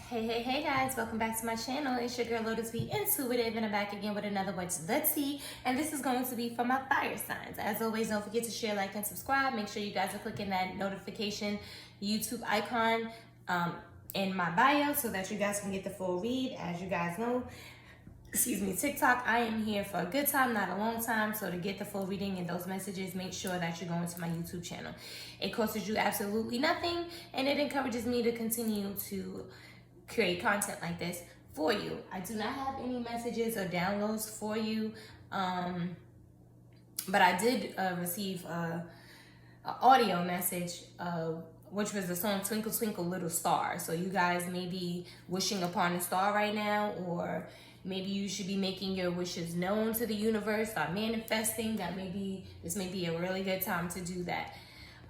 Hey guys, welcome back to my channel. It's your girl Lotus B Intuitive, and I'm back again with another What's the Tea, and this is going to be for my fire signs. As always, don't forget to share, like, and subscribe. Make sure you guys are clicking that notification YouTube icon in my bio so that you guys can get the full read. As you guys know, TikTok, I am here for a good time, not a long time. So to get the full reading and those messages, make sure that you're going to my YouTube channel. It costs you absolutely nothing, and it encourages me to continue to create content like this for you. I do not have any messages or downloads for you, but I did receive an audio message, which was the song Twinkle Twinkle Little Star. So you guys may be wishing upon a star right now, or maybe you should be making your wishes known to the universe, start manifesting. This may be a really good time to do that.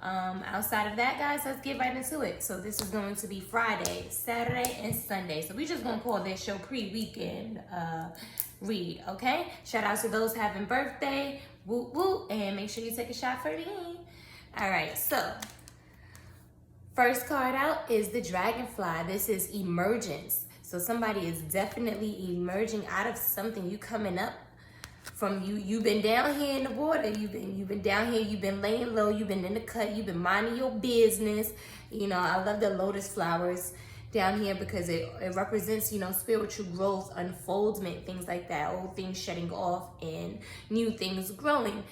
Outside of that, guys, let's get right into it. So this is going to be Friday, Saturday, and Sunday. So we're just going to call this show pre-weekend read, okay? Shout out to those having birthday, whoop whoop, and make sure you take a shot for me. All right, so first card out is the Dragonfly. This is emergence. So somebody is definitely emerging out of something. You coming up from you've been down here in the water, you've been down here, you've been laying low, you've been in the cut, you've been minding your business. You know, I love the lotus flowers down here because it represents, you know, spiritual growth, unfoldment, things like that, old things shutting off and new things growing.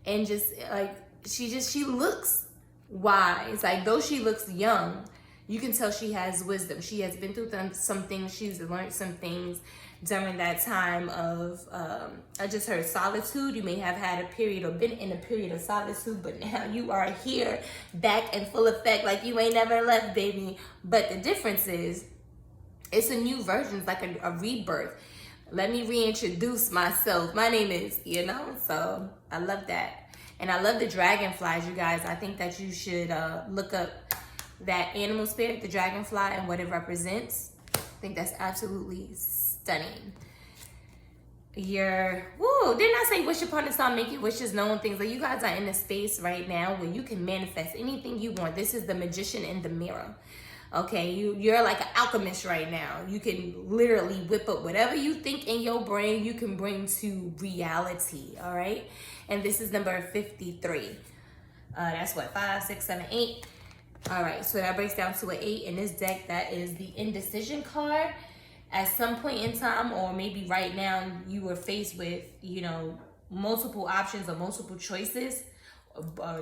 And just like she looks wise. Like, though she looks young, you can tell she has wisdom. She has been through some things. She's learned some things during that time of, I just heard solitude. You may have had a period or been in a period of solitude, but now you are here back in full effect, like you ain't never left, baby. But the difference is, it's a new version. It's like a rebirth. Let me reintroduce myself. My name is, so I love that. And I love the dragonflies, you guys. I think that you should look up that animal spirit, the dragonfly, and what it represents. I think that's absolutely stunning. Didn't I say wish upon a star, make your wishes known, things like you guys are in a space right now where you can manifest anything you want. This is the magician in the mirror. Okay, you're like an alchemist right now. You can literally whip up whatever you think in your brain, you can bring to reality. All right, and this is number 53. That's what, 5, 6, 7, 8. All right, so that breaks down to an 8 in this deck. That is the indecision card. At some point in time, or maybe right now, you were faced with, multiple options or multiple choices,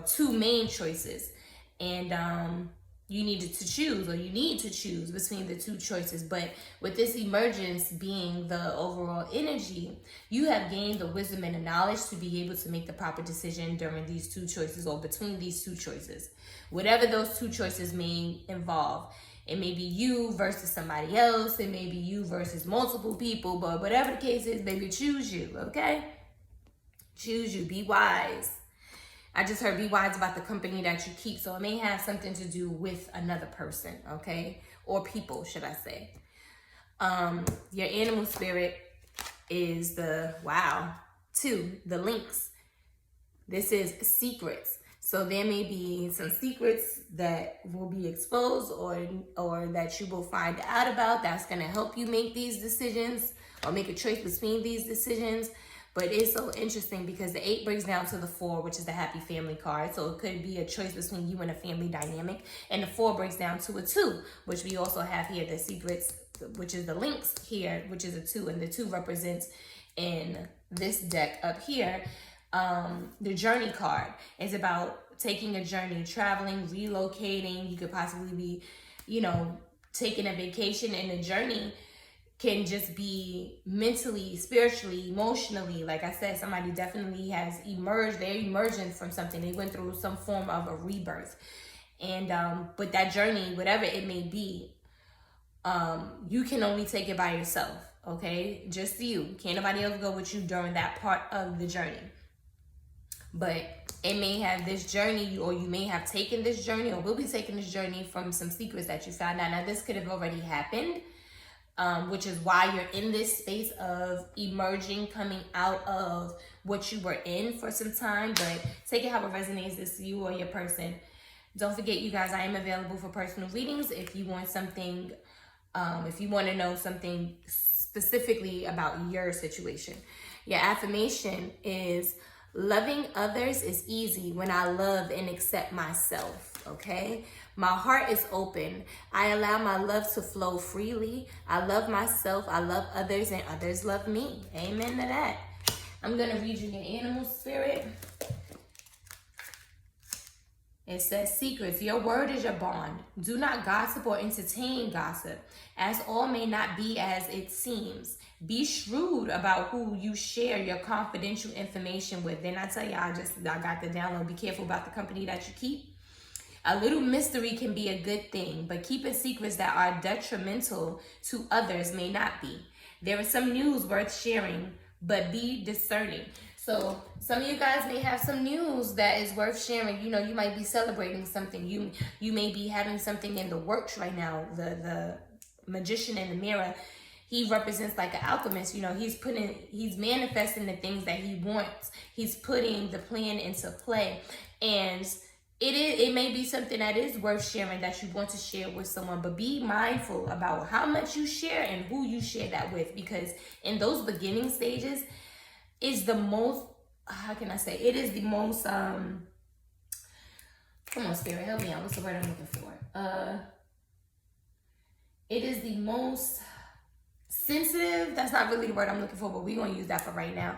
two main choices. And you needed to choose, or you need to choose between the two choices. But with this emergence being the overall energy, you have gained the wisdom and the knowledge to be able to make the proper decision during these two choices, or between these two choices. Whatever those two choices may involve. It may be you versus somebody else. It may be you versus multiple people. But whatever the case is, baby, choose you, okay? Choose you. Be wise. I just heard be wise about the company that you keep. So it may have something to do with another person, okay? Or people, should I say. Your animal spirit is the, 2, the lynx. This is secrets. So there may be some secrets that will be exposed or that you will find out about that's going to help you make these decisions or make a choice between these decisions. But it's so interesting because the 8 breaks down to the 4, which is the happy family card. So it could be a choice between you and a family dynamic. And the 4 breaks down to a 2, which we also have here, the secrets, which is the lynx here, which is a 2. And the 2 represents in this deck up here. The journey card is about taking a journey, traveling, relocating. You could possibly be, taking a vacation, and the journey can just be mentally, spiritually, emotionally. Like I said, somebody definitely has emerged. They're emerging from something. They went through some form of a rebirth. And but that journey, whatever it may be, you can only take it by yourself, okay? Just you. Can't nobody else go with you during that part of the journey. But it may have this journey, or you may have taken this journey, or will be taking this journey from some secrets that you found out. Now, this could have already happened, which is why you're in this space of emerging, coming out of what you were in for some time. But take it how it resonates, this you or your person. Don't forget, you guys, I am available for personal readings. If you want something if you want to know something specifically about your situation. Your affirmation is, loving others is easy when I love and accept myself, okay? My heart is open. I allow my love to flow freely. I love myself, I love others, and others love me. Amen to that. I'm going to read you your animal spirit. It says, secrets, your word is your bond. Do not gossip or entertain gossip, as all may not be as it seems. Be shrewd about who you share your confidential information with. Then I tell you, I got the download. Be careful about the company that you keep. A little mystery can be a good thing, but keeping secrets that are detrimental to others may not be. There is some news worth sharing, but be discerning. So some of you guys may have some news that is worth sharing. You know, you might be celebrating something. You may be having something in the works right now. The magician in the mirror, he represents like an alchemist. You know, he's manifesting the things that he wants. He's putting the plan into play. And it may be something that is worth sharing, that you want to share with someone, but be mindful about how much you share and who you share that with, because in those beginning stages, is the most, how can I say, it is the most, come on, Spirit, help me out. What's the word I'm looking for? It is the most sensitive. That's not really the word I'm looking for, but we're going to use that for right now.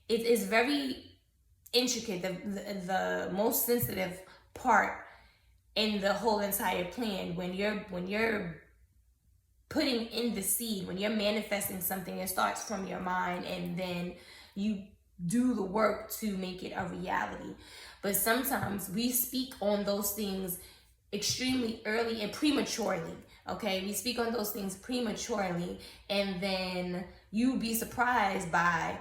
It is very intricate, the most sensitive part in the whole entire plan. When you're putting in the seed, when you're manifesting something, it starts from your mind, and then you do the work to make it a reality. But sometimes we speak on those things extremely early and prematurely. Okay, we speak on those things prematurely, and then you be surprised by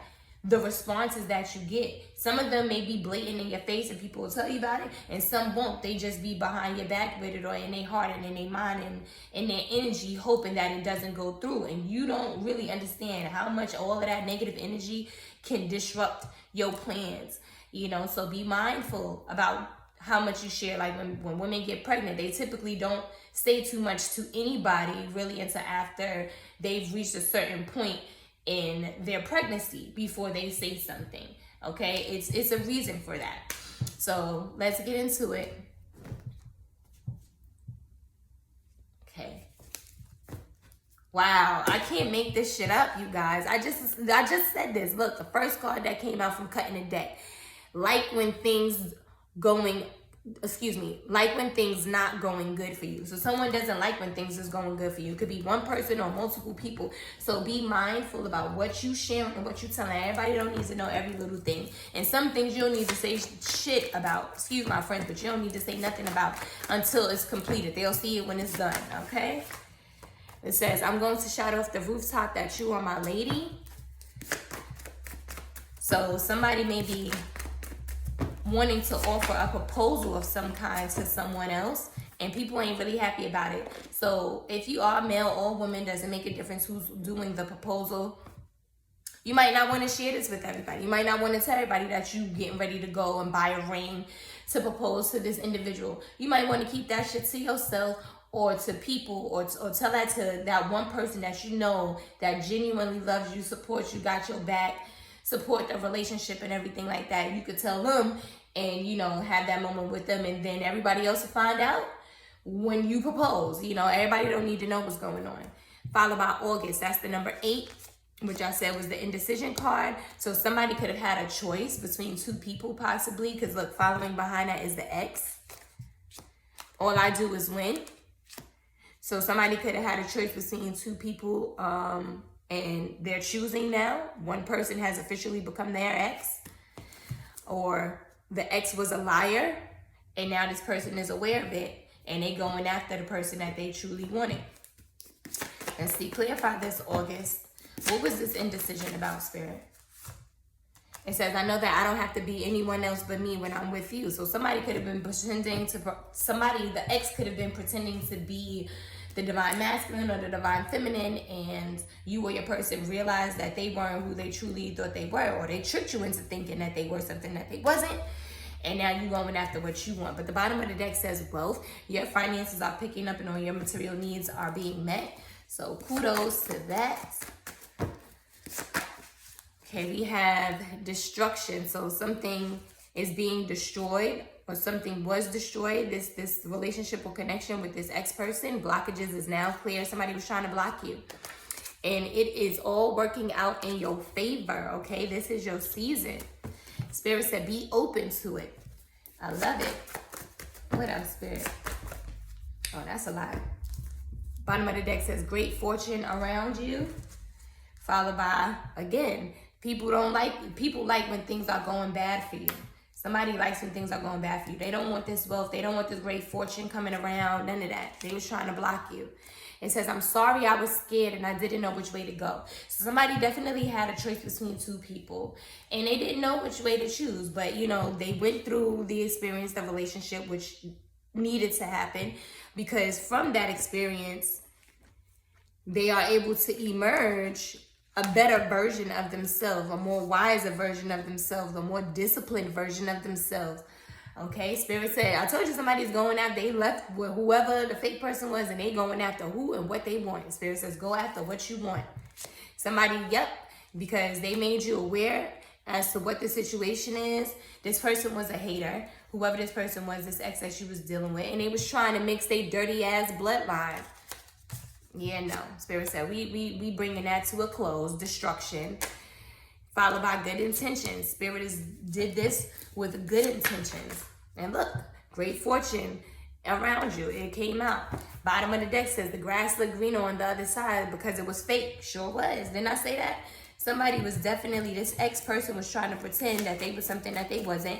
the responses that you get. Some of them may be blatant in your face and people will tell you about it, and some won't. They just be behind your back with it, or in their heart and in their mind and in their energy, hoping that it doesn't go through. And you don't really understand how much all of that negative energy can disrupt your plans, you know. So be mindful about how much you share. Like when women get pregnant, they typically don't say too much to anybody really until after they've reached a certain point in their pregnancy before they say something. Okay, it's a reason for that. So let's get into it. Okay. Wow, I can't make this shit up, you guys. I just said this. Look, the first card that came out from cutting the deck. Like when things not going good for you. So someone doesn't like when things is going good for you. It could be one person or multiple people. So be mindful about what you sharing and what you telling. Everybody don't need to know every little thing. And some things you don't need to say shit about. Excuse my friends, but you don't need to say nothing about until it's completed. They'll see it when it's done, okay? It says, I'm going to shout off the rooftop that you are my lady. So somebody may be wanting to offer a proposal of some kind to someone else, and people ain't really happy about it. So if you are male or woman, doesn't make a difference who's doing the proposal. You might not want to share this with everybody. You might not want to tell everybody that you getting ready to go and buy a ring to propose to this individual. You might want to keep that shit to yourself, or to people, or tell that to that one person that you know that genuinely loves you, supports you, got your back, support the relationship and everything like that. You could tell them and, you know, have that moment with them, and then everybody else will find out when you propose. You know, everybody don't need to know what's going on. Followed by August, that's the number 8, which I said was the indecision card. So somebody could have had a choice between two people possibly, because look, following behind that is the X. All I do is win. So somebody could have had a choice between two people, and they're choosing now. One person has officially become their ex, or the ex was a liar, and now this person is aware of it, and they going after the person that they truly wanted. Let's see, clarify this, August. What was this indecision about, Spirit? It says, I know that I don't have to be anyone else but me when I'm with you. So somebody could have been pretending to, the ex could have been pretending to be the divine masculine or the divine feminine, and you or your person realized that they weren't who they truly thought they were, or they tricked you into thinking that they were something that they wasn't, and now you're going after what you want. But the bottom of the deck says wealth. Your finances are picking up and all your material needs are being met. So kudos to that. Okay, we have destruction. So something is being destroyed, or something was destroyed. This relationship or connection with this ex-person, blockages is now clear. Somebody was trying to block you. And it is all working out in your favor, okay? This is your season. Spirit said be open to it. I love it. What else, Spirit? Oh, that's a lot. Bottom of the deck says great fortune around you. Followed by, again, people like when things are going bad for you. Somebody likes when things are going bad for you. They don't want this wealth. They don't want this great fortune coming around. None of that. They was trying to block you. It says, I'm sorry I was scared and I didn't know which way to go. So somebody definitely had a choice between two people. And they didn't know which way to choose. But, you know, they went through the experience of relationship, which needed to happen. Because from that experience, they are able to emerge a better version of themselves, a more wiser version of themselves, a more disciplined version of themselves. Okay, Spirit said, I told you somebody's going after, they left with whoever the fake person was and they going after who and what they want. Spirit says, go after what you want. Somebody, yep, because they made you aware as to what the situation is. This person was a hater, whoever this person was, this ex that she was dealing with, and they was trying to mix their dirty ass bloodline. Yeah, no. Spirit said, we bringing that to a close. Destruction, followed by good intentions. Spirit did this with good intentions. And look, great fortune around you. It came out. Bottom of the deck says the grass looked greener on the other side because it was fake. Sure was. Didn't I say that? Somebody was definitely, this ex-person was trying to pretend that they was something that they wasn't.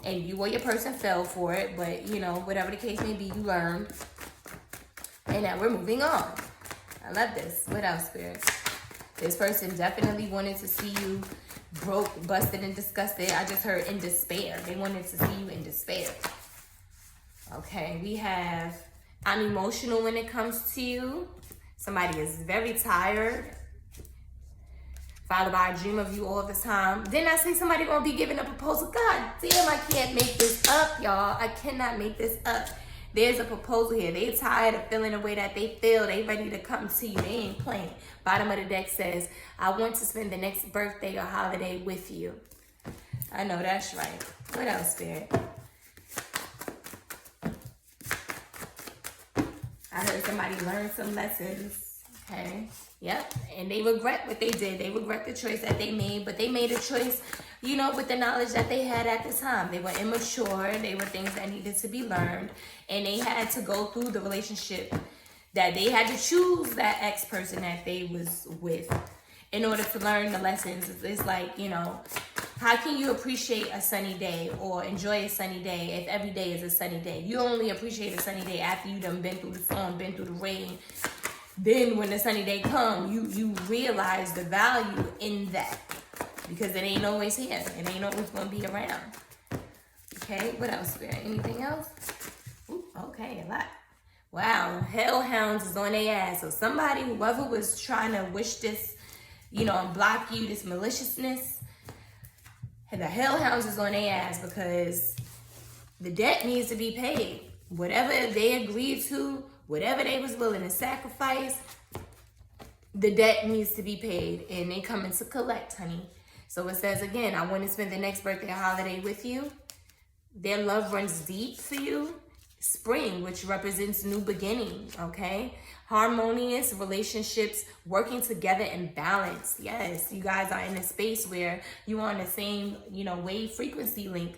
And you or your person fell for it. But, you know, whatever the case may be, you learned. And now we're moving on. I love this. What else, Spirit? This person definitely wanted to see you broke, busted, and disgusted. I just heard in despair. They wanted to see you in despair. Okay, we have, I'm emotional when it comes to you. Somebody is very tired. Followed by I dream of you all the time. Didn't I say somebody gonna be giving a proposal? God damn, I can't make this up, y'all. I cannot make this up. There's a proposal here. They tired of feeling the way that they feel. They ready to come to you. They ain't playing. Bottom of the deck says, I want to spend the next birthday or holiday with you. I know that's right. What else, Spirit? I heard somebody learn some lessons. Okay. Yep. And they regret what they did. They regret the choice that they made. But they made a choice, you know, with the knowledge that they had at the time. They were immature. They were things that needed to be learned. And they had to go through the relationship that they had to choose that ex-person that they was with in order to learn the lessons. It's like, you know, how can you appreciate a sunny day or enjoy a sunny day if every day is a sunny day? You only appreciate a sunny day after you done been through the storm, been through the rain. Then when the sunny day come, you realize the value in that. Because it ain't always here. It ain't always going to be around. Okay, what else, Spirit? Anything else? Ooh, okay, a lot. Wow, hellhounds is on their ass. So somebody, whoever was trying to wish this, you know, and block you, this maliciousness, the hellhounds is on their ass because the debt needs to be paid. Whatever they agreed to, whatever they was willing to sacrifice, the debt needs to be paid. And they coming to collect, honey. So it says again, I want to spend the next birthday or holiday with you. Their love runs deep for you. Spring, which represents new beginning, okay? Harmonious relationships working together in balance. Yes, you guys are in a space where you're on the same, you know, wave frequency link.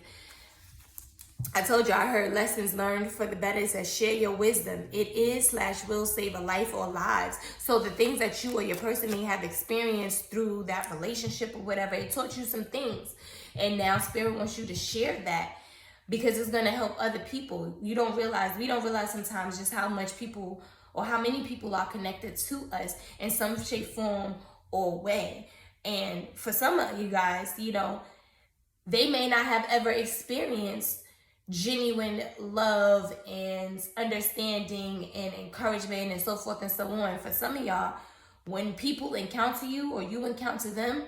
I told you I heard lessons learned for the better. It says share your wisdom. It is/will save a life or lives. So the things that you or your person may have experienced through that relationship or whatever, it taught you some things. And now Spirit wants you to share that because it's going to help other people. We don't realize sometimes just how much people or how many people are connected to us in some shape, form, or way. And for some of you guys, you know, they may not have ever experienced genuine love and understanding and encouragement and so forth and so on. For some of y'all, when people encounter you or you encounter them,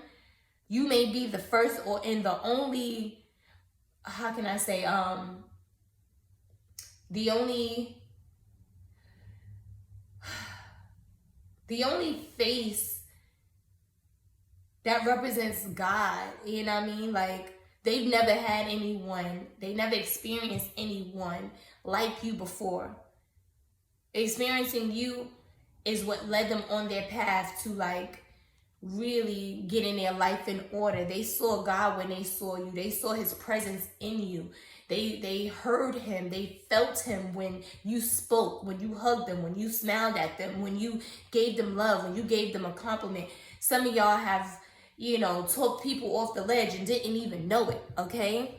you may be the first or in the only, how can I say, the only the only face that represents God, you know what I mean? Like, they've never had anyone, they never experienced anyone like you before. Experiencing you is what led them on their path to, like, really getting their life in order. They saw God when they saw you. They saw his presence in you. They heard him. They felt him when you spoke, when you hugged them, when you smiled at them, when you gave them love, when you gave them a compliment. Some of y'all have, you know, talked people off the ledge and didn't even know it, okay?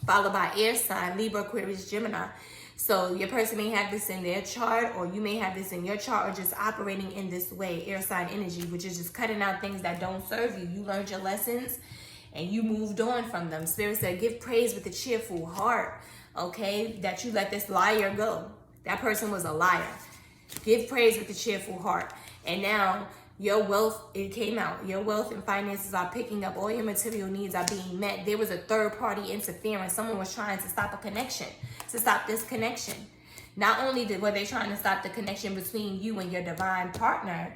Followed by air sign, Libra, Aquarius, Gemini. So your person may have this in their chart, or you may have this in your chart, or just operating in this way, air sign energy, which is just cutting out things that don't serve you. You learned your lessons and you moved on from them. Spirit said, give praise with a cheerful heart, okay? That you let this liar go. That person was a liar. Give praise with a cheerful heart. And now your wealth, it came out. Your wealth and finances are picking up. All your material needs are being met. There was a third party interference. Someone was trying to stop a connection, to stop this connection. Not only were they trying to stop the connection between you and your divine partner,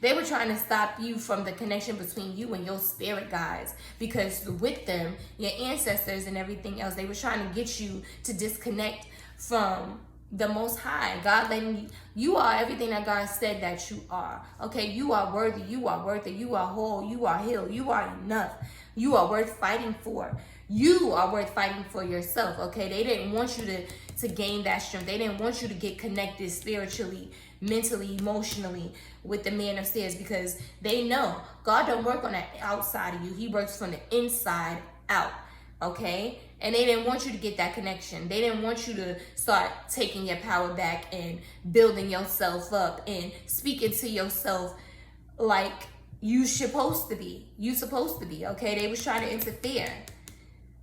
they were trying to stop you from the connection between you and your spirit guides. Because with them, your ancestors and everything else, they were trying to get you to disconnect from the Most High. God letting you are everything that God said that you are. Okay, you are worthy, you are worth it, you are whole, you are healed, you are enough. You are worth fighting for. You are worth fighting for yourself, okay? They didn't want you to gain that strength. They didn't want you to get connected spiritually, mentally, emotionally with the man upstairs, because they know God don't work on the outside of you. He works from the inside out, okay? And they didn't want you to get that connection. They didn't want you to start taking your power back and building yourself up and speaking to yourself like you supposed to be. You supposed to be, okay? They was trying to interfere.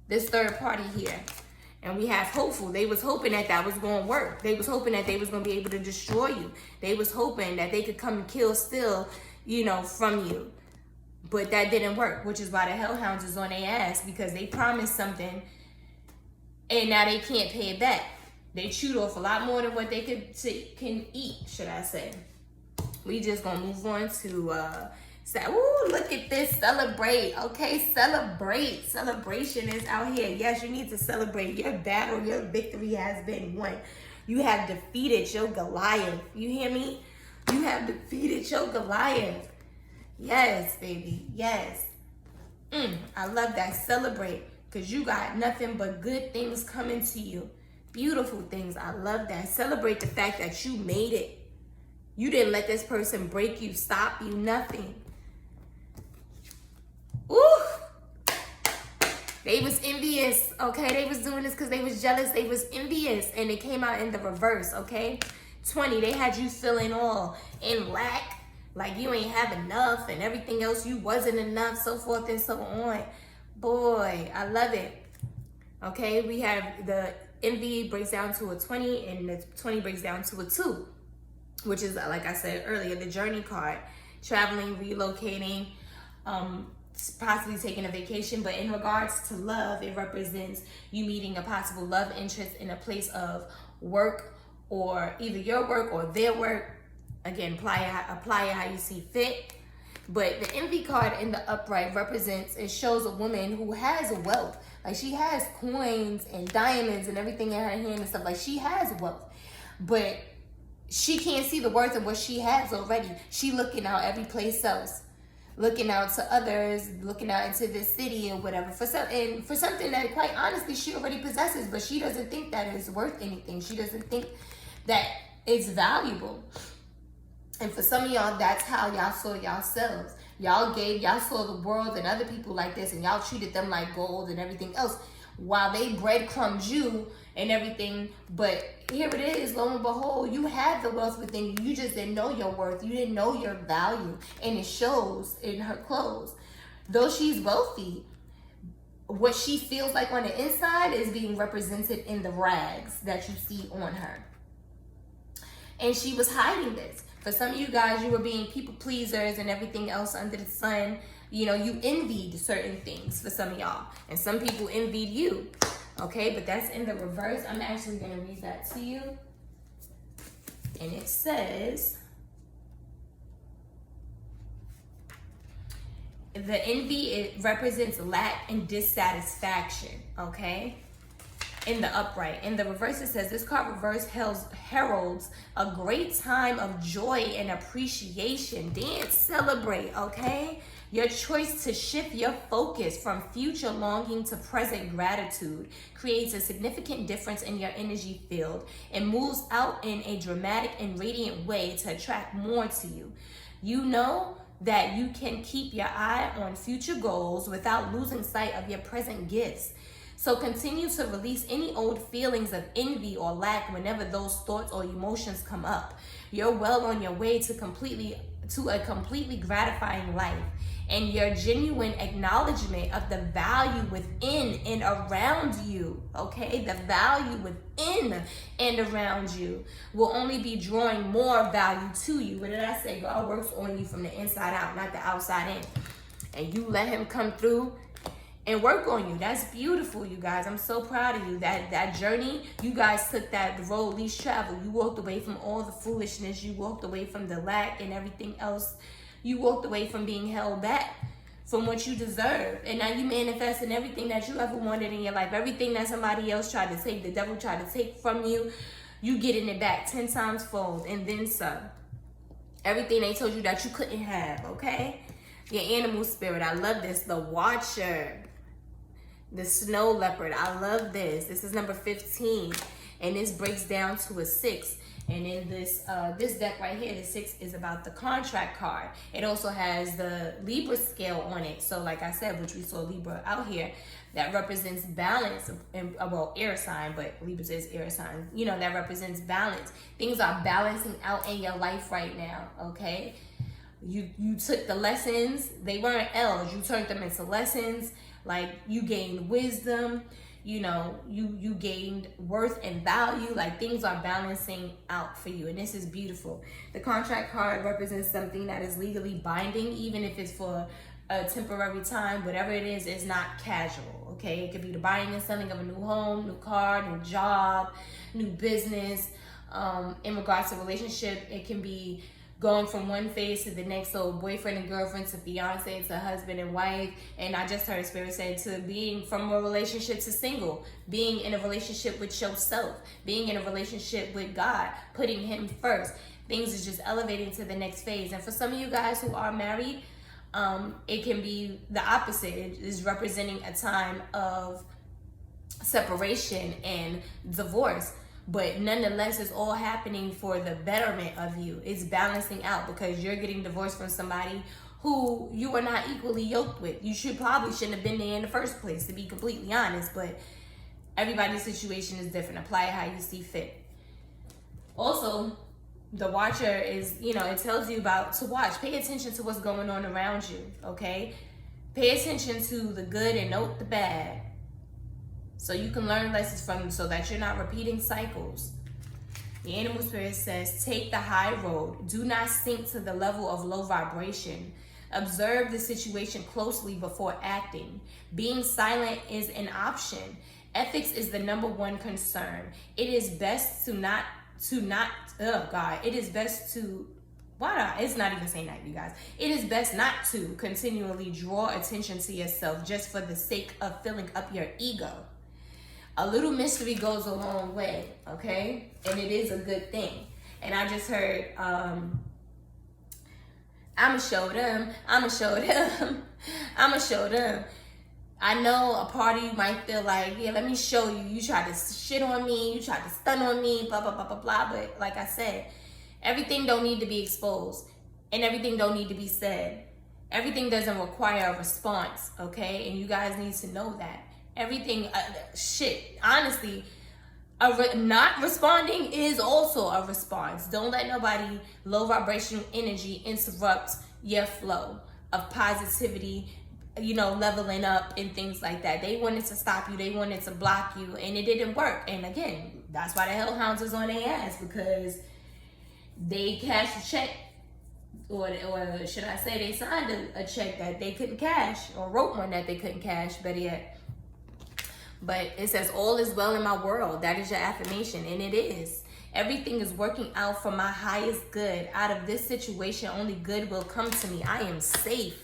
This third party here. And we have hopeful. They was hoping that that was going to work. They was hoping that they was going to be able to destroy you. They was hoping that they could come and kill still, you know, from you. But that didn't work, which is why the hellhounds is on their ass, because they promised something and now they can't pay it back. They chewed off a lot more than what they can eat, should I say. We just gonna move on to say, ooh, look at this, celebrate, okay? Celebrate. Celebration is out here. Yes, you need to celebrate. Your battle, your victory has been won. You have defeated your Goliath. You hear me? You have defeated your Goliath. Yes, baby, yes. I love that. Celebrate, because you got nothing but good things coming to you. Beautiful things. I love that. Celebrate the fact that you made it. You didn't let this person break you, stop you, nothing. Ooh. They was envious, okay? They was doing this because they was jealous. They was envious, and it came out in the reverse, okay? 20, they had you feeling all in lack, like you ain't have enough and everything else, you wasn't enough, so forth and so on. Boy, I love it. Okay, we have the envy breaks down to a 20, and the 20 breaks down to a 2, which is, like I said earlier, the journey card. Traveling, relocating, possibly taking a vacation. But in regards to love, it represents you meeting a possible love interest in a place of work, or either your work or their work. Again, apply it how you see fit. But the envy card in the upright represents, it shows a woman who has wealth. Like, she has coins and diamonds and everything in her hand and stuff. Like, she has wealth. But she can't see the worth of what she has already. She looking out every place else. Looking out to others, looking out into this city or whatever. For something that, quite honestly, she already possesses. But she doesn't think that it's worth anything. She doesn't think that it's valuable. And for some of y'all, that's how y'all saw yourselves. Y'all saw the world and other people like this, and y'all treated them like gold and everything else, while they breadcrumbed you and everything. But here it is, lo and behold, you had the wealth within you. You just didn't know your worth. You didn't know your value. And it shows in her clothes. Though she's wealthy, what she feels like on the inside is being represented in the rags that you see on her. And she was hiding this. For some of you guys, you were being people pleasers and everything else under the sun. You know, you envied certain things for some of y'all. And some people envied you. Okay, but that's in the reverse. I'm actually going to read that to you. And it says, The envy, it represents lack and dissatisfaction, okay? In the upright. In the reverse, it says, this card reverse heralds a great time of joy and appreciation. Dance, celebrate, okay? Your choice to shift your focus from future longing to present gratitude creates a significant difference in your energy field and moves out in a dramatic and radiant way to attract more to you. You know that you can keep your eye on future goals without losing sight of your present gifts. So continue to release any old feelings of envy or lack whenever those thoughts or emotions come up. You're well on your way to a completely gratifying life. And your genuine acknowledgement of the value within and around you, okay? The value within and around you will only be drawing more value to you. What did I say? God works on you from the inside out, not the outside in. And you let him come through and work on you. That's beautiful, you guys. I'm so proud of you. That journey, you guys took the road least traveled. You walked away from all the foolishness. You walked away from the lack and everything else. You walked away from being held back from what you deserve. And now you manifesting everything that you ever wanted in your life. Everything that somebody else tried to take, the devil tried to take from you, you getting it back 10 times fold and then some. Everything they told you that you couldn't have, okay? Your animal spirit, I love this. The Watcher, the Snow Leopard, I love this. This is number 15, and this breaks down to a 6. And in this this deck right here, the 6 is about the contract card. It also has the Libra scale on it. So like I said, which we saw Libra out here, that represents balance. And, well, air sign, but Libra is air sign. You know, that represents balance. Things are balancing out in your life right now, okay? You took the lessons. They weren't L's. You turned them into lessons. Like, you gained wisdom. You know, you gained worth and value. Like, things are balancing out for you, and this is beautiful. The contract card represents something that is legally binding, even if it's for a temporary time. Whatever it is, it's not casual, okay? It could be the buying and selling of a new home, new car, new job, new business. In regards to relationship, it can be going from one phase to the next, so boyfriend and girlfriend to fiance to husband and wife. And I just heard Spirit say to being from a relationship to single, being in a relationship with yourself, being in a relationship with God, putting him first. Things is just elevating to the next phase. And for some of you guys who are married, it can be the opposite. It is representing a time of separation and divorce. But nonetheless, it's all happening for the betterment of you. It's balancing out because you're getting divorced from somebody who you are not equally yoked with. You probably shouldn't have been there in the first place, to be completely honest. But everybody's situation is different. Apply it how you see fit. Also, the Watcher is, you know, it tells you about to watch. Pay attention to what's going on around you, okay? Pay attention to the good and note the bad, so you can learn lessons from them so that you're not repeating cycles. The animal spirit says, take the high road. Do not sink to the level of low vibration. Observe the situation closely before acting. Being silent is an option. Ethics is the #1 concern. It is best it's not even saying that, you guys. It is best not to continually draw attention to yourself just for the sake of filling up your ego. A little mystery goes a long way, okay? And it is a good thing. And I just heard, I'ma show them. I know a part of you might feel like, yeah, let me show you. You tried to shit on me. You tried to stun on me, blah, blah, blah, blah, blah. But like I said, everything don't need to be exposed. And everything don't need to be said. Everything doesn't require a response, okay? And you guys need to know that. Everything, honestly, not responding is also a response. Don't let nobody low vibrational energy interrupt your flow of positivity, you know, leveling up and things like that. They wanted to stop you. They wanted to block you, and it didn't work. And again, that's why the hellhounds is on their ass, because they cashed a check, or should I say they signed a check that they couldn't cash, or wrote one that they couldn't cash, better yet. But it says, all is well in my world. That is your affirmation, and it is. Everything is working out for my highest good. Out of this situation, only good will come to me. I am safe.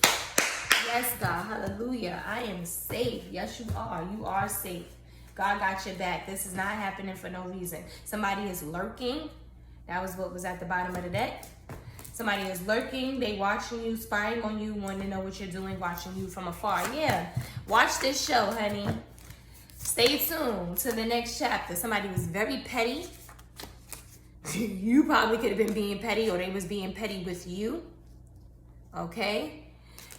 Yes, God. Hallelujah. I am safe. Yes, you are. You are safe. God got your back. This is not happening for no reason. Somebody is lurking. That was what was at the bottom of the deck. Somebody is lurking. They watching you, spying on you, wanting to know what you're doing, watching you from afar. Yeah. Watch this show, honey. Stay tuned to the next chapter. Somebody was very petty. You probably could have been being petty, or they was being petty with you. Okay?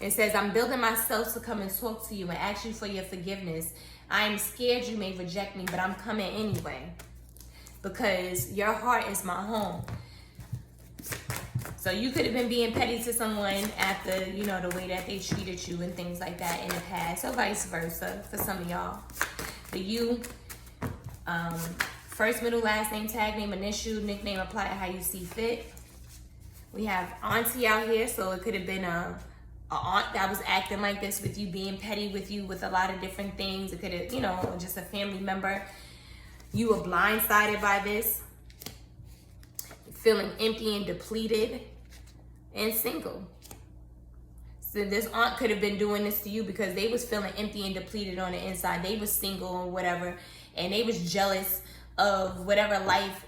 It says, I'm building myself to come and talk to you and ask you for your forgiveness. I am scared you may reject me, but I'm coming anyway. Because your heart is my home. So you could have been being petty to someone after, you know, the way that they treated you and things like that in the past. So vice versa for some of y'all. For you, first, middle, last name, tag name, initial, nickname, apply it how you see fit. We have auntie out here, so it could have been a aunt that was acting like this with you, being petty with you with a lot of different things. It could have, you know, just a family member. You were blindsided by this. Feeling empty and depleted and single. So this aunt could have been doing this to you because they was feeling empty and depleted on the inside. They was single or whatever, and they was jealous of whatever life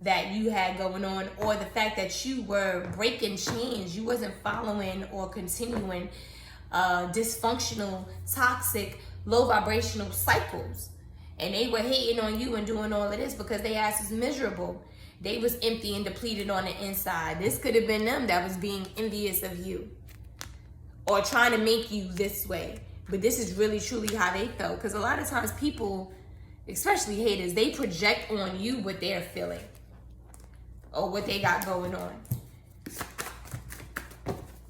that you had going on, or the fact that you were breaking chains. You wasn't following or continuing dysfunctional, toxic, low vibrational cycles. And they were hating on you and doing all of this because they ass is miserable. They was empty and depleted on the inside. This could have been them that was being envious of you or trying to make you this way. But this is really truly how they felt, because a lot of times people, especially haters, they project on you what they're feeling or what they got going on.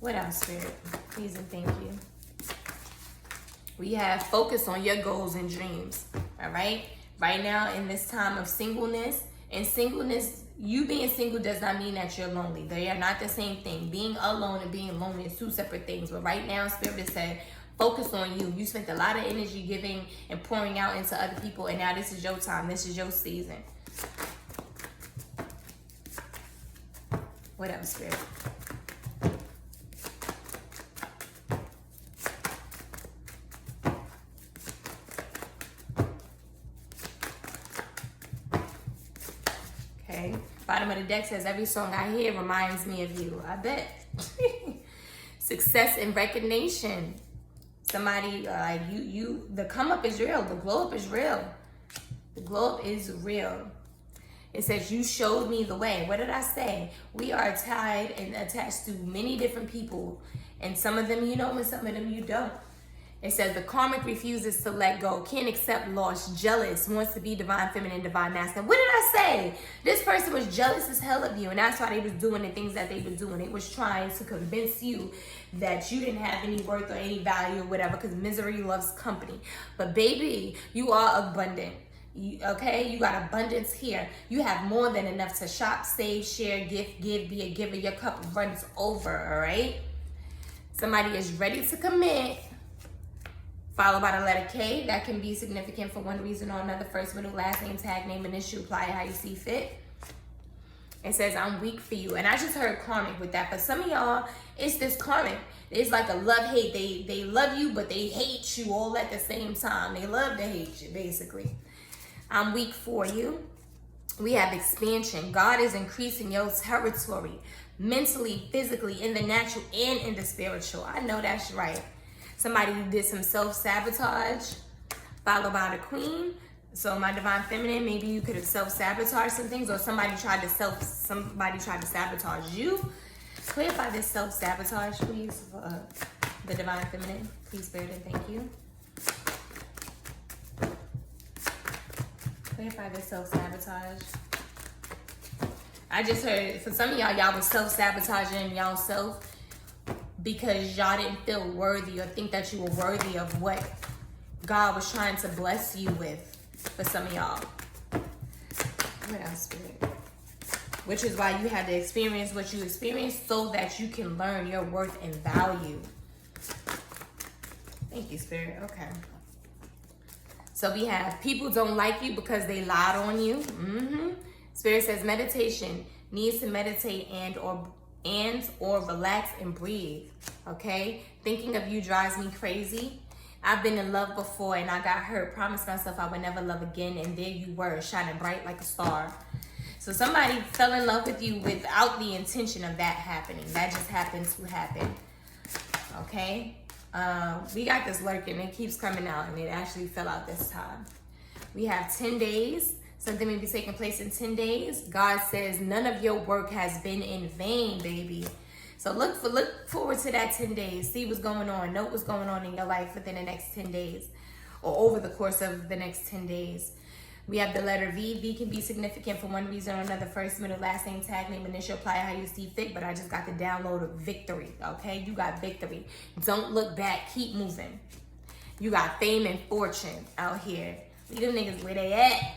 What else, Spirit? Please and thank you. We have focus on your goals and dreams. All right? Right now, in this time of singleness, and singleness, you being single does not mean that you're lonely. They are not the same thing. Being alone and being lonely is two separate things. But right now, Spirit said, focus on you. You spent a lot of energy giving and pouring out into other people, and now this is your time. This is your season. What else, Spirit? Okay. Bottom of the deck says, every song I hear reminds me of you. I bet. Success and recognition. Somebody like you, the come up is real. The glow up is real. The glow up is real. It says, you showed me the way. What did I say? We are tied and attached to many different people. And some of them you know and some of them you don't. It says, the karmic refuses to let go, can't accept loss, jealous, wants to be divine feminine, divine masculine. What did I say? This person was jealous as hell of you, and that's why they was doing the things that they were doing. They was trying to convince you that you didn't have any worth or any value or whatever, because misery loves company. But baby, you are abundant. Okay, you got abundance here. You have more than enough to shop, save, share, gift, give, be a giver. Your cup runs over, all right? Somebody is ready to commit, followed by the letter K. That can be significant for one reason or another. First, middle, last name, tag name, initial, apply it how you see fit. It says, I'm weak for you. And I just heard karmic with that. But some of y'all, it's this karmic. It's like a love-hate. They love you, but they hate you all at the same time. They love to hate you, basically. I'm weak for you. We have expansion. God is increasing your territory mentally, physically, in the natural, and in the spiritual. I know that's right. Somebody who did some self-sabotage, followed by the Queen. So my divine feminine, maybe you could have self-sabotaged some things, or somebody tried to sabotage you. Clarify this self-sabotage, please, for the divine feminine. Please, Spirit, and thank you. Clarify this self-sabotage. I just heard, for some of y'all was self-sabotaging y'all self because y'all didn't feel worthy or think that you were worthy of what God was trying to bless you with, for some of y'all. What else, Spirit? Which is why you had to experience what you experienced so that you can learn your worth and value. Thank you, Spirit. Okay. So we have people don't like you because they lied on you. Spirit says meditation needs to meditate and or and or relax and breathe, okay? Thinking of you drives me crazy. I've been in love before and I got hurt. Promised myself I would never love again, and there you were, shining bright like a star. So somebody fell in love with you without the intention of that happening. That just happened to happen, okay? We got this lurking. It keeps coming out, and it actually fell out this time. We have 10 days. Something may be taking place in 10 days. God says none of your work has been in vain, baby. So look forward to that 10 days. See what's going on. Know what's going on in your life within the next 10 days or over the course of the next 10 days. We have the letter V. V can be significant for one reason or another. First, middle, last name, tag name, initial, apply how you see fit. But I just got the download of victory, okay? You got victory. Don't look back. Keep moving. You got fame and fortune out here. Leave them niggas where they at.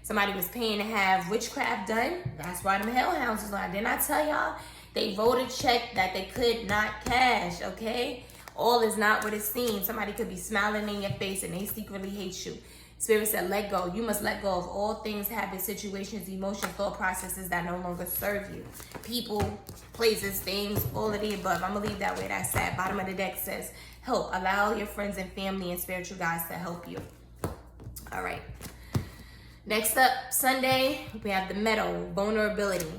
Somebody was paying to have witchcraft done. That's why them hellhounds was on. Didn't I tell y'all? They wrote a check that they could not cash, okay? All is not what it seems. Somebody could be smiling in your face and they secretly hate you. Spirit said, let go. You must let go of all things, habits, situations, emotions, thought processes that no longer serve you. People, places, things, all of the above. I'm going to leave that way. That's sad. Bottom of the deck says, help. Allow your friends and family and spiritual guides to help you. All right. Next up, Sunday, we have the Meadow, vulnerability.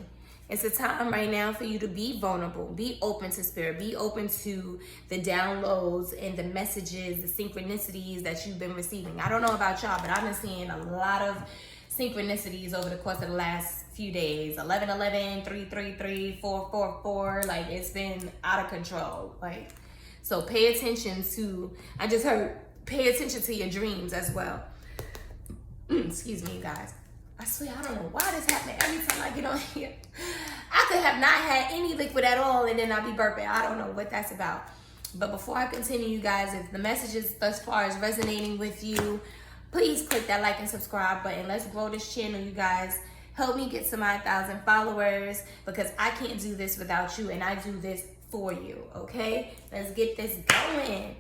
It's a time right now for you to be vulnerable, be open to spirit, be open to the downloads and the messages, the synchronicities that you've been receiving. I don't know about y'all, but I've been seeing a lot of synchronicities over the course of the last few days. 11-11, 3-3-3, 4-4-4, like it's been out of control. Like, so pay attention to, I just heard, pay attention to your dreams as well. Excuse me, guys. I swear, I don't know why this happening every time I get on here. I could have not had any liquid at all and then I'll be burping. I don't know what that's about. But before I continue, you guys, if the messages thus far is resonating with you, please click that like and subscribe button. Let's grow this channel, you guys. Help me get to my 1,000 followers because I can't do this without you and I do this for you, okay? Let's get this going.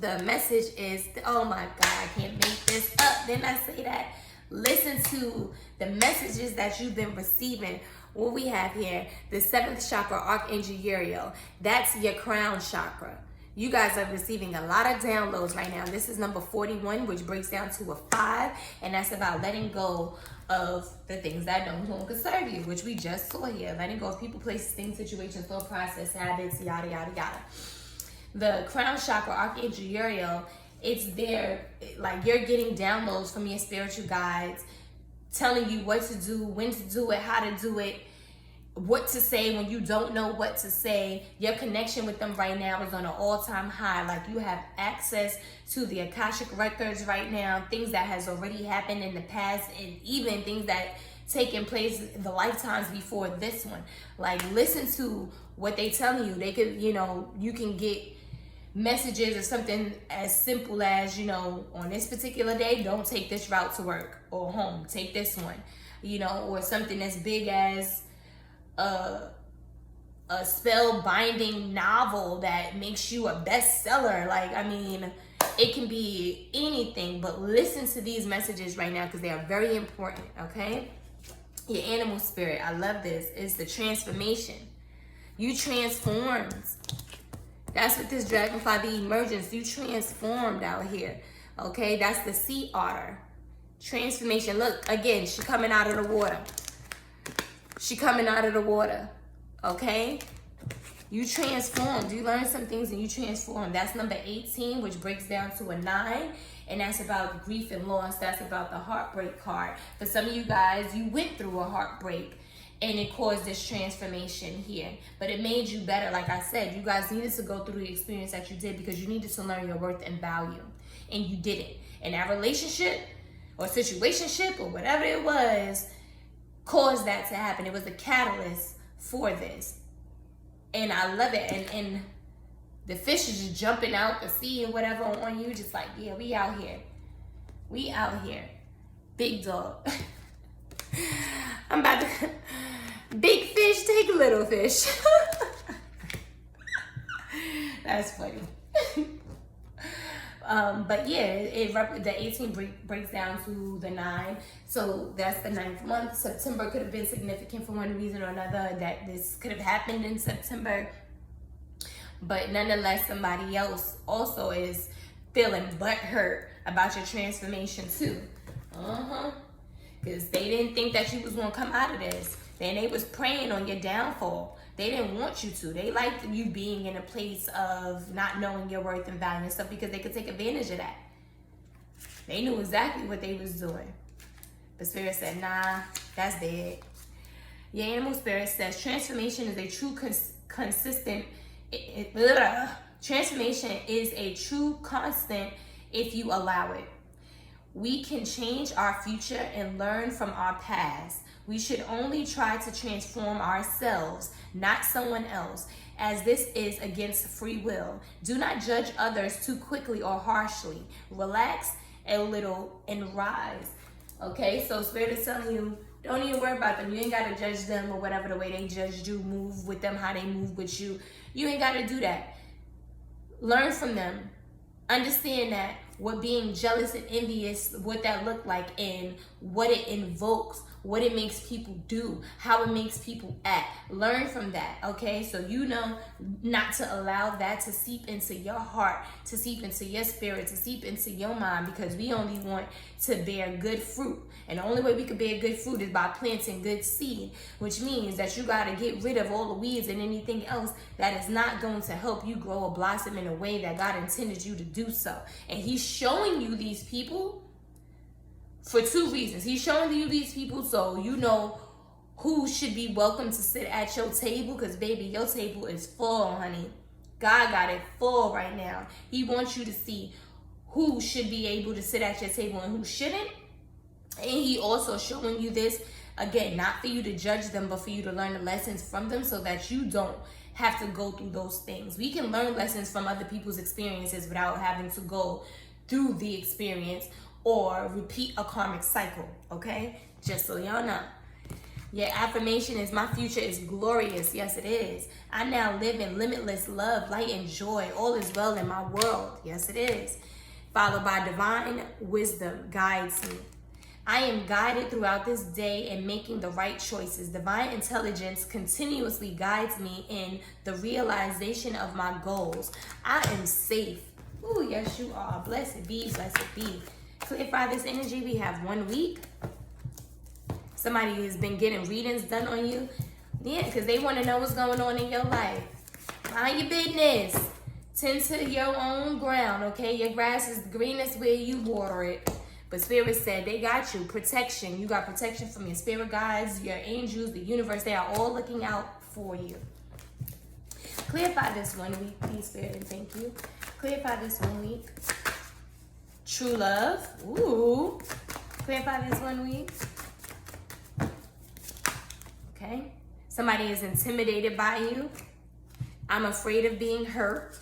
The message is, oh my God, I can't make this up. Didn't I say that? Listen to the messages that you've been receiving. What we have here, the 7th chakra, Archangel Uriel. That's your crown chakra. You guys are receiving a lot of downloads right now. This is number 41, which breaks down to a 5. And that's about letting go of the things that don't longer serve you, which we just saw here. Letting go of people, places, things, situations, thought process, habits, yada, yada, yada. The crown chakra, Archangel Uriel, it's there, like you're getting downloads from your spiritual guides, telling you what to do, when to do it, how to do it, what to say when you don't know what to say. Your connection with them right now is on an all-time high. Like you have access to the Akashic records right now, things that has already happened in the past, and even things that taken place the lifetimes before this one. Like listen to what they telling you. They could, you know, you can get messages or something as simple as, you know, on this particular day, don't take this route to work or home, take this one, you know, or something as big as a spell binding novel that makes you a bestseller. Like, I mean, it can be anything, but listen to these messages right now because they are very important, okay? Your animal spirit, I love this, is the transformation. You transformed. That's what this dragonfly, the emergence, you transformed out here, okay? That's the sea otter. Transformation. Look, again, she coming out of the water. She coming out of the water, okay? You transformed. You learned some things and you transformed. That's number 18, which breaks down to a 9. And that's about grief and loss. That's about the heartbreak card. For some of you guys, you went through a heartbreak and it caused this transformation here. But it made you better. Like I said, you guys needed to go through the experience that you did because you needed to learn your worth and value. And you did it. And that relationship or situationship or whatever it was caused that to happen. It was the catalyst for this. And I love it. And the fish is just jumping out the sea and whatever on you. Just like, yeah, we out here. We out here. Big dog. I'm about to... Big fish, take little fish. That's funny. But yeah, the 18 breaks down to the 9. So that's the 9th month. September could have been significant for one reason or another, that this could have happened in September. But nonetheless, somebody else also is feeling butthurt about your transformation too. Because they didn't think that you was going to come out of this. Then they was praying on your downfall. They didn't want you to. They liked you being in a place of not knowing your worth and value and stuff, because they could take advantage of that. They knew exactly what they was doing. But Spirit said, nah, that's dead. Your animal spirit says transformation is a true consistent. Transformation is a true constant if you allow it. We can change our future and learn from our past. We should only try to transform ourselves, not someone else, as this is against free will. Do not judge others too quickly or harshly. Relax a little and rise. Okay, so Spirit is telling you, don't even worry about them. You ain't got to judge them or whatever the way they judged you. Move with them how they move with you. You ain't got to do that. Learn from them. Understand that what being jealous and envious, what that look like, and what it invokes, what it makes people do, how it makes people act. Learn from that, okay? So you know not to allow that to seep into your heart, to seep into your spirit, to seep into your mind, because we only want to bear good fruit. And the only way we can bear good fruit is by planting good seed, which means that you got to get rid of all the weeds and anything else that is not going to help you grow or blossom in a way that God intended you to do so. And He's showing you these people for 2 reasons. He's showing you these people so you know who should be welcome to sit at your table, because baby, your table is full, honey. God got it full right now. He wants you to see who should be able to sit at your table and who shouldn't. And He also showing you this, again, not for you to judge them, but for you to learn the lessons from them so that you don't have to go through those things. We can learn lessons from other people's experiences without having to go through the experience or repeat a karmic cycle, okay? Just so y'all know. Your affirmation is, my future is glorious. Yes, it is. I now live in limitless love, light, and joy. All is well in my world. Yes, it is. Followed by divine wisdom guides me. I am guided throughout this day in making the right choices. Divine intelligence continuously guides me in the realization of my goals. I am safe. Ooh, yes, you are. Blessed be, blessed be. Clarify this energy. We have 1 week. Somebody has been getting readings done on you. Yeah, because they want to know what's going on in your life. Mind your business. Tend to your own ground, okay? Your grass is greenest where you water it. But Spirit said they got you. Protection. You got protection from your spirit guides, your angels, the universe. They are all looking out for you. Clarify this 1 week, please, Spirit, and thank you. Clarify this 1 week. True love. Ooh. Clarify this 1 week. Okay. Somebody is intimidated by you. I'm afraid of being hurt.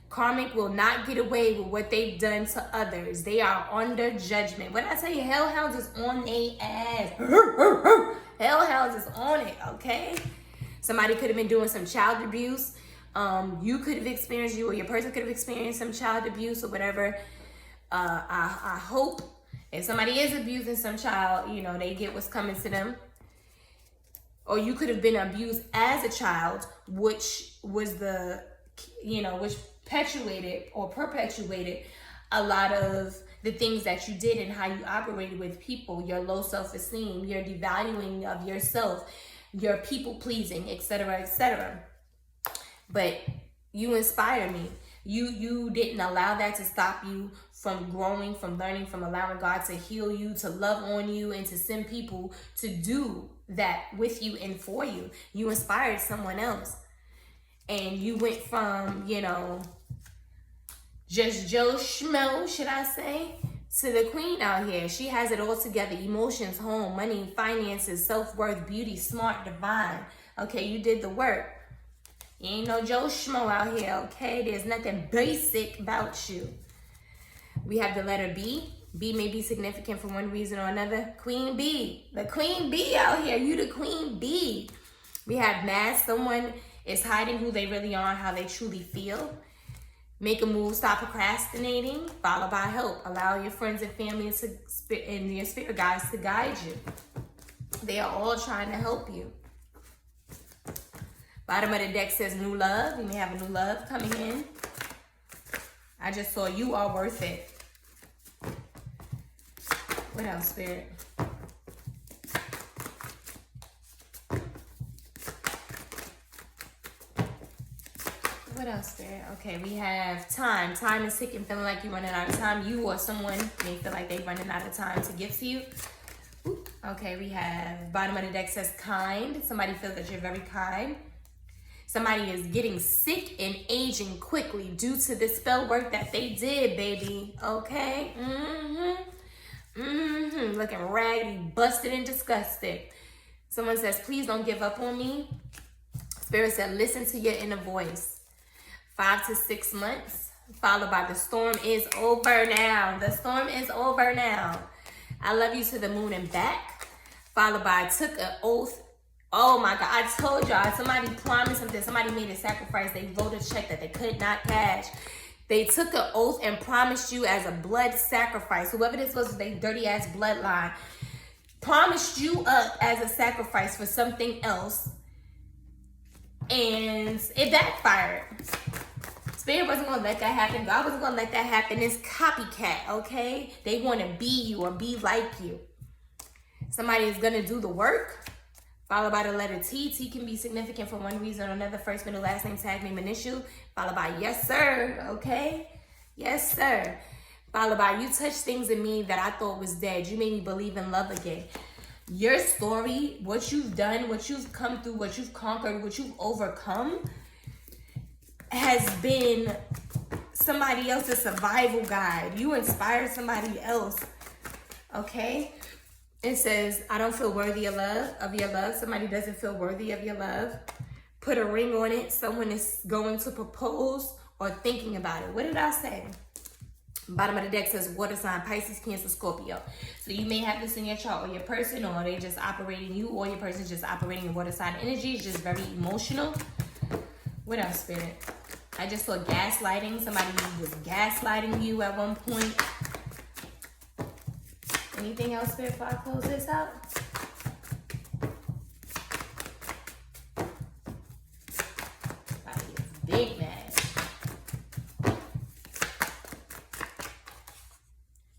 Karmic will not get away with what they've done to others. They are under judgment. When I tell you, hellhounds is on their ass. Hellhounds is on it, okay? Somebody could have been doing some child abuse. You could have experienced, you or your person could have experienced some child abuse or whatever. I hope if somebody is abusing some child, you know, they get what's coming to them. Or you could have been abused as a child, which was the, you know, which perpetuated a lot of the things that you did and how you operated with people, your low self-esteem, your devaluing of yourself, your people pleasing, etc., etc. But you inspire me. You didn't allow that to stop you from growing, from learning, from allowing God to heal you, to love on you, and to send people to do that with you and for you. You inspired someone else. And you went from, you know, just Joe Schmo, should I say, to the queen out here. She has it all together. Emotions, home, money, finances, self-worth, beauty, smart, divine. Okay, you did the work. You ain't no Joe Schmo out here, okay? There's nothing basic about you. We have the letter B. B may be significant for one reason or another. Queen B. The queen B out here. You the queen B. We have mask. Someone is hiding who they really are and how they truly feel. Make a move, stop procrastinating, followed by help. Allow your friends and family and your spirit guides to guide you. They are all trying to help you. Bottom of the deck says new love. You may have a new love coming in. I just saw you are worth it. What else, Spirit? What else, Spirit? Okay, we have time. Time is ticking, feeling like you're running out of time. You or someone may feel like they're running out of time to give to you. Ooh. Okay, we have bottom of the deck says kind. Somebody feels that you're very kind. Somebody is getting sick and aging quickly due to the spell work that they did, baby. Okay? Looking raggedy, busted, and disgusted. Someone says, please don't give up on me. Spirit said, listen to your inner voice. 5 to 6 months, followed by the storm is over now. The storm is over now. I love you to the moon and back, followed by took an oath. Oh my God, I told y'all, somebody promised something. Somebody made a sacrifice. They wrote a check that they could not cash. They took an oath and promised you as a blood sacrifice. Whoever this was, their dirty ass bloodline, promised you up as a sacrifice for something else. And it backfired. Spirit wasn't going to let that happen. God wasn't going to let that happen. It's copycat, okay? They want to be you or be like you. Somebody is going to do the work, followed by the letter T. T can be significant for one reason or another. First, middle, last name, tag name, initial, followed by yes, sir, okay? Yes, sir. Followed by you touched things in me that I thought was dead. You made me believe in love again. Your story, what you've done, what you've come through, what you've conquered, what you've overcome has been somebody else's survival guide. You inspired somebody else, okay? It says, I don't feel worthy of your love. Somebody doesn't feel worthy of your love. Put a ring on it. Someone is going to propose or thinking about it. What did I say? Bottom of the deck says water sign, Pisces, Cancer, Scorpio. So you may have this in your chart or your person, or they just operating you, or your person just operating in water sign energy. It's just very emotional. What else, Spirit? I just saw gaslighting. Somebody was gaslighting you at one point. Anything else, Spirit, before I close this out? Somebody is big mad.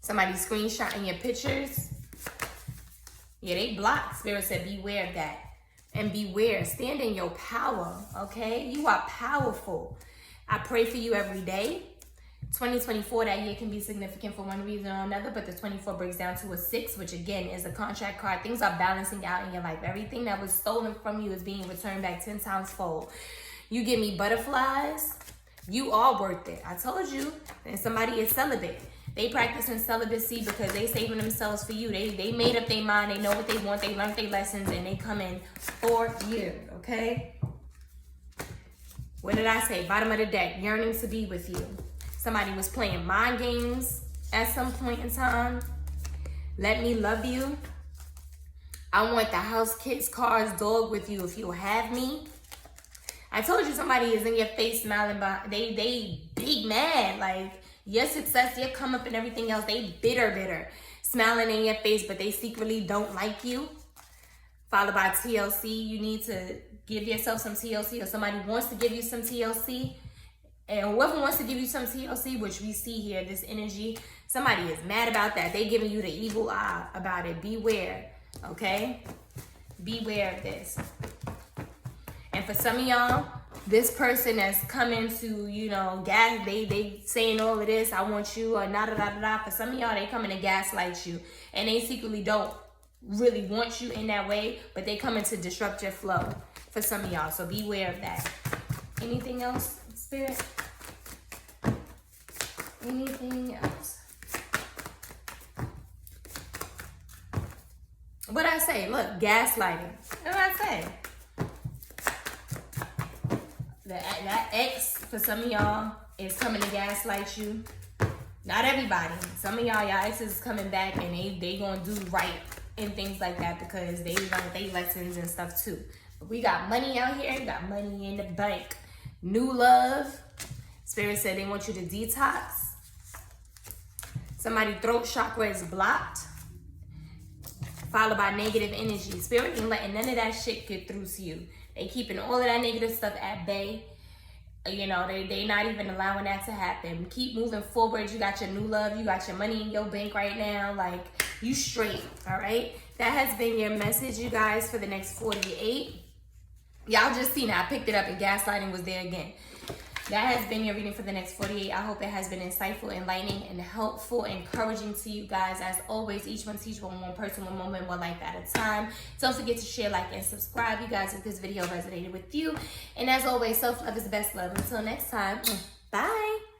Somebody screenshotting your pictures. Yeah, they blocked. Spirit said, beware of that. And beware, stand in your power, okay? You are powerful. I pray for you every day. 2024, that year can be significant for one reason or another, but the 24 breaks down to a 6, which again is a contract card. Things are balancing out in your life. Everything that was stolen from you is being returned back 10 times fold. You give me butterflies, you are worth it. I told you. And somebody is celibate. They practicing celibacy because they saving themselves for you. They made up their mind. They know what they want. They learned their lessons and they come in for you, okay? What did I say? Bottom of the deck, yearning to be with you. Somebody was playing mind games at some point in time. Let me love you. I want the house, kids, cars, dog with you if you'll have me. I told you somebody is in your face smiling, but they big mad. Like your success, your come up and everything else, they bitter. Smiling in your face, but they secretly don't like you. Followed by TLC. You need to give yourself some TLC, or somebody wants to give you some TLC. And whoever wants to give you some TLC, which we see here, this energy, somebody is mad about that. They giving you the evil eye about it. Beware, okay? Beware of this. And for some of y'all, this person that's coming to, you know, gas, they saying all of this, I want you, or For some of y'all, they coming to gaslight you. And they secretly don't really want you in that way, but they coming to disrupt your flow for some of y'all. So beware of that. Anything else, Spirit? Anything else? What I say? Look, gaslighting. What I say? That ex, for some of y'all, is coming to gaslight you. Not everybody. Some of y'all exes is coming back and they gonna do right and things like that because they learned their lessons and stuff too. But we got money out here. We got money in the bank. New love. Spirit said they want you to detox. Somebody's throat chakra is blocked, followed by negative energy. Spirit ain't letting none of that shit get through to you. They keeping all of that negative stuff at bay. You know, they not even allowing that to happen. Keep moving forward. You got your new love. You got your money in your bank right now. Like, you straight, all right? That has been your message, you guys, for the next 48. Y'all just seen it. I picked it up and gaslighting was there again. That has been your reading for the next 48. I hope it has been insightful, enlightening, and helpful, encouraging to you guys. As always, each one teach one person, one moment, one life at a time. Don't forget to share, like, and subscribe, you guys, if this video resonated with you. And as always, self-love is the best love. Until next time, bye.